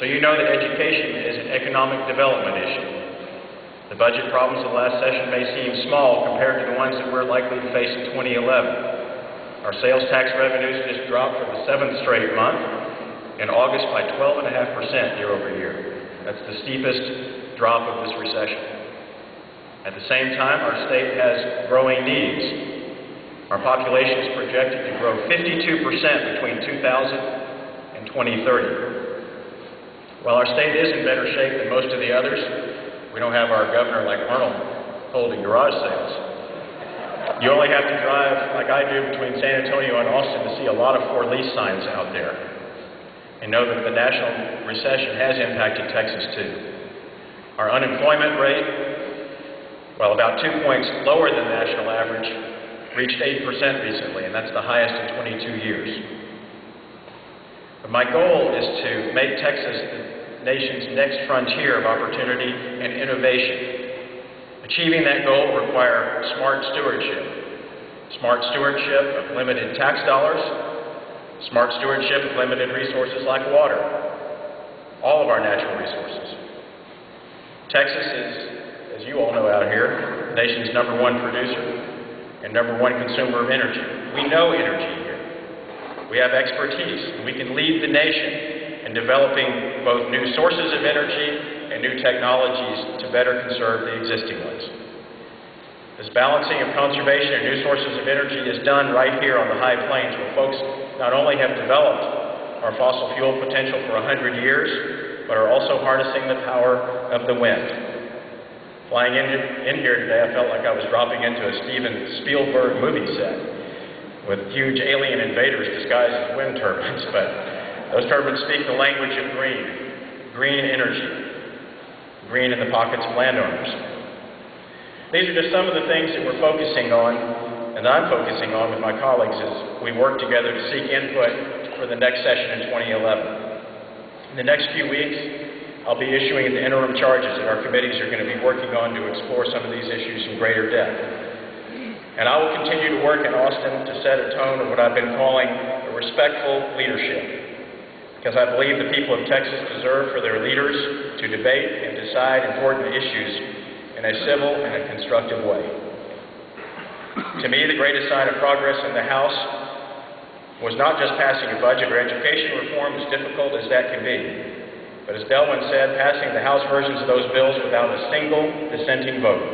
you know that education is an economic development issue. The budget problems of the last session may seem small compared to the ones that we're likely to face in 2011. Our sales tax revenues just dropped for the 7th straight month in August by 12.5% year over year. That's the steepest drop of this recession. At the same time, our state has growing needs. Our population is projected to grow 52% between 2000 and 2030. While our state is in better shape than most of the others, we don't have our governor like Arnold holding garage sales. You only have to drive, like I do, between San Antonio and Austin to see a lot of for lease signs out there, and know that the national recession has impacted Texas too. Our unemployment rate, while about 2 points lower than the national average, reached 8% recently, and that's the highest in 22 years. But my goal is to make Texas the nation's next frontier of opportunity and innovation. Achieving that goal requires smart stewardship. Smart stewardship of limited tax dollars, smart stewardship of limited resources like water, all of our natural resources. Texas is, as you all know out here, the nation's #1 producer and #1 consumer of energy. We know energy here. We have expertise, and we can lead the nation in developing both new sources of energy and new technologies to better conserve the existing ones. This balancing of conservation and new sources of energy is done right here on the High Plains, where folks not only have developed our fossil fuel potential for 100 years, but are also harnessing the power of the wind. Flying in here today, I felt like I was dropping into a Steven Spielberg movie set with huge alien invaders disguised as wind turbines, but those turbines speak the language of green energy, green in the pockets of landowners. These are just some of the things that we're focusing on, and I'm focusing on with my colleagues as we work together to seek input for the next session in 2011. In the next few weeks, I'll be issuing the interim charges that our committees are going to be working on to explore some of these issues in greater depth. And I will continue to work in Austin to set a tone of what I've been calling a respectful leadership, because I believe the people of Texas deserve for their leaders to debate and decide important issues in a civil and a constructive way. To me, the greatest sign of progress in the House was not just passing a budget or education reform, as difficult as that can be, but as Delwyn said, passing the House versions of those bills without a single dissenting vote.